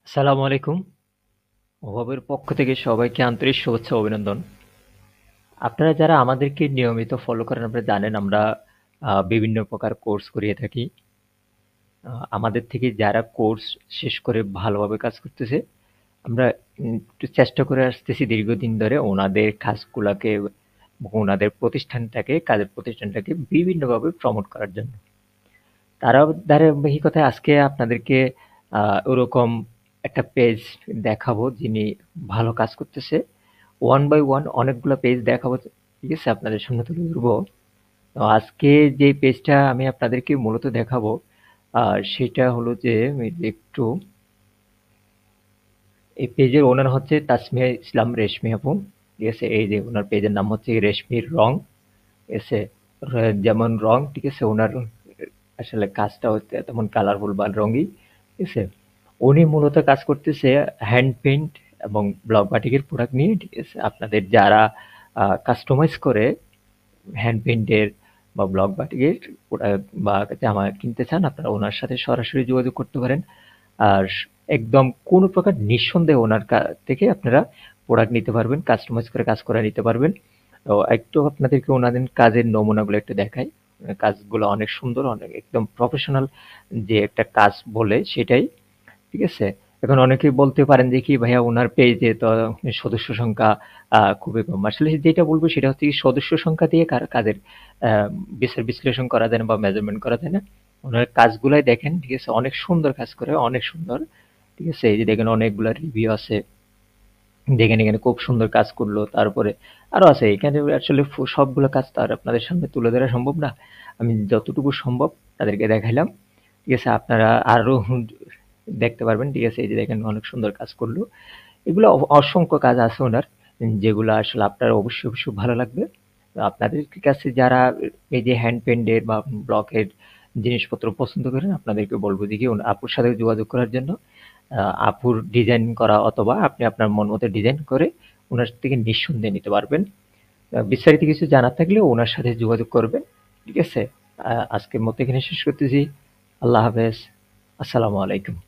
আসসালামু আলাইকুম। হুবাবের পক্ষ থেকে সবাইকে আন্তরিক শুভেচ্ছা ও অভিনন্দন। আপনারা যারা আমাদেরকে নিয়মিত ফলো করেন আপনারা জানেন আমরা বিভিন্ন প্রকার কোর্স করিয়ে থাকি। আমাদের থেকে যারা কোর্স শেষ করে ভালোভাবে কাজ করতেছে, আমরা একটু চেষ্টা করে আসতেছি দীর্ঘদিন ধরে ওনাদের কাজগুলাকে ওনাদের কাজের প্রতিষ্ঠানটাকে বিভিন্নভাবে প্রমোট করার জন্য। তারাও ধারাবাহিকতায় আজকে আপনাদেরকে ওরকম একটা পেজ দেখাবো যিনি ভালো কাজ করতেছে। ওয়ান বাই ওয়ান অনেকগুলো পেজ দেখাবো, ঠিক আছে, আপনাদের সামনে তুলে ধরবো। তো আজকে যে পেজটা আমি আপনাদেরকে মূলত দেখাবো সেটা হলো যে আমি একটু এই পেজের ওনার হচ্ছে তাসমিয়া ইসলাম রেশমি আপু, ঠিক আছে। এই যে ওনার পেজের নাম হচ্ছে রেশমির রং, ঠিক আছে। যেমন রং, ঠিক আছে, ওনার আসলে কাজটা হচ্ছে তেমন কালারফুল বা রঙই, ঠিক আছে। উনি মূলত কাজ করতেছে হ্যান্ড পেইন্ট এবং ব্লক বাটিকের প্রোডাক্ট নিয়ে, ঠিক আছে। আপনাদের যারা কাস্টমাইজ করে হ্যান্ড পেইন্টের বা ব্লক বাটিকের প্রোডাক্ট বা জামা কিনতে চান, আপনারা ওনার সাথে সরাসরি যোগাযোগ করতে পারেন। আর একদম কোনো প্রকার নিঃসন্দেহে ওনার থেকে আপনারা প্রোডাক্ট নিতে পারবেন, কাস্টমাইজ করে কাজ করে নিতে পারবেন। তো একটু আপনাদেরকে ওনাদের কাজের নমুনাগুলো একটু দেখাই। কাজগুলো অনেক সুন্দর, অনেক একদম প্রফেশনাল যে একটা কাজ বলে সেটাই, ঠিক আছে? এখন অনেকেই বলতে পারেন যে কি ভাইয়া উনার পেজে তো সদস্য সংখ্যা খুবই কম। আসলে যেটা বলবো সেটা হচ্ছে কি সদস্য সংখ্যা দিয়ে কাজের আ বিচার বিশ্লেষণ করা যায় না বা মেজারমেন্ট করা যায় না। উনার কাজগুলাই দেখেন, ঠিক আছে? অনেক সুন্দর কাজ করে, অনেক সুন্দর। ঠিক আছে? এই যে দেখেন অনেকগুলা রিভিউ আছে। দেখেন এখানে খুব সুন্দর কাজ করলো। তারপরে আরো আছে। এখানে আসলে সবগুলো কাজ তো আর আপনাদের সামনে তুলে ধরা সম্ভব না। আমি যতটুকু সম্ভব তাদেরকে দেখাইলাম। ঠিক আছে? আপনারা আরো দেখতে পারবেন, ঠিক আছে। এই যে দেখেন অনেক সুন্দর কাজ করলো। এগুলো অসংখ্য কাজ আছে ওনার, যেগুলো আসলে আপনার অবশ্যই অবশ্যই ভালো লাগবে। তো আপনাদের কাছে যারা এই যে হ্যান্ড পেন্টের বা ব্লকের জিনিসপত্র পছন্দ করেন আপনাদেরকে বলবো যে কি আপুর সাথে যোগাযোগ করার জন্য। আপুর ডিজাইন করা অথবা আপনি আপনার মন মতো ডিজাইন করে ওনার থেকে নিঃসন্দেহে নিতে পারবেন। বিস্তারিত কিছু জানার থাকলে ওনার সাথে যোগাযোগ করবেন, ঠিক আছে। আজকের মতো এখানে শেষ করতেছি। আল্লাহ হাফেজ। আসসালামু আলাইকুম।